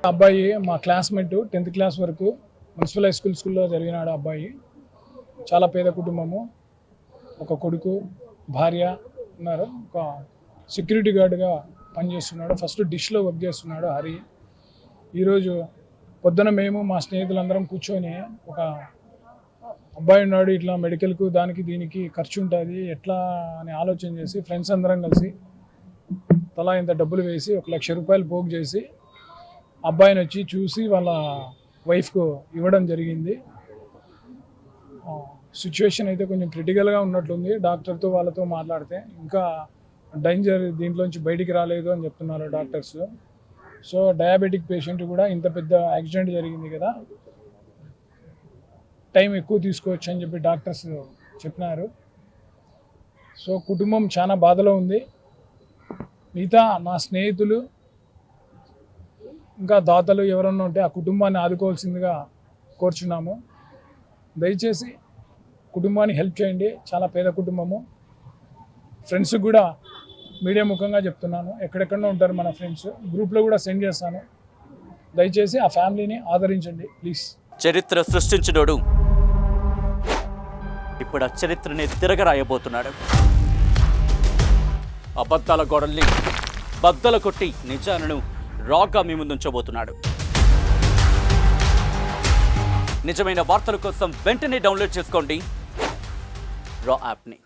అబ్బాయి మా classmate 10th class వరకు మున్సిపల్ హై స్కూల్లో చదివినాడు. అబ్బాయి చాలా పేద కుటుంబము, ఒక కొడుకు భార్య ఉన్నారు. ఒక సెక్యూరిటీ గార్డ్గా పనిచేస్తున్నాడు. ఫస్ట్ డిష్లో వర్క్ చేస్తున్నాడు హరి. ఈరోజు పొద్దున మేము మా స్నేహితులందరం కూర్చొని ఒక అబ్బాయి ఉన్నాడు, ఇట్లా మెడికల్కు దానికి దీనికి ఖర్చు ఉంటుంది ఎట్లా అని ఆలోచన చేసి ఫ్రెండ్స్ అందరం కలిసి తలా ఇంత డబ్బులు వేసి 1,00,000 రూపాయలు పోగు చేసి అబ్బాయిని వచ్చి చూసి వాళ్ళ వైఫ్కు ఇవ్వడం జరిగింది. సిచ్యువేషన్ అయితే కొంచెం క్రిటికల్గా ఉన్నట్లుంది. డాక్టర్తో వాళ్ళతో మాట్లాడితే ఇంకా డేంజర్, దీంట్లోంచి బయటికి రాలేదు అని చెప్తున్నారు డాక్టర్స్. సో డయాబెటిక్ పేషెంట్ కూడా ఇంత పెద్ద యాక్సిడెంట్ జరిగింది కదా, టైం ఎక్కువ తీసుకోవచ్చు అని చెప్పి డాక్టర్స్ చెప్పినారు. సో కుటుంబం చాలా బాధలో ఉంది. మిగతా నా స్నేహితులు ఇంకా దాతలు ఎవరన్నా ఉంటే ఆ కుటుంబాన్ని ఆదుకోవాల్సిందిగా కోరుచున్నాము. దయచేసి కుటుంబాన్ని హెల్ప్ చేయండి. చాలా పేద కుటుంబము. ఫ్రెండ్స్కి కూడా మీడియా ముఖంగా చెప్తున్నాను, ఎక్కడెక్కడో ఉంటారు మన ఫ్రెండ్స్, గ్రూప్లో కూడా సెండ్ చేస్తాను. దయచేసి ఆ ఫ్యామిలీని ఆదరించండి ప్లీజ్. చరిత్ర సృష్టించినోడు ఇప్పుడు ఆ చరిత్రని తిరగరాయబోతున్నాడు. అబద్ధాల గోడల్ని బద్దలు కొట్టి నిజాలను రాగా మీ ముందుంచబోతున్నాడు. నిజమైన వార్తల కోసం వెంటనే డౌన్లోడ్ చేసుకోండి రా యాప్ని.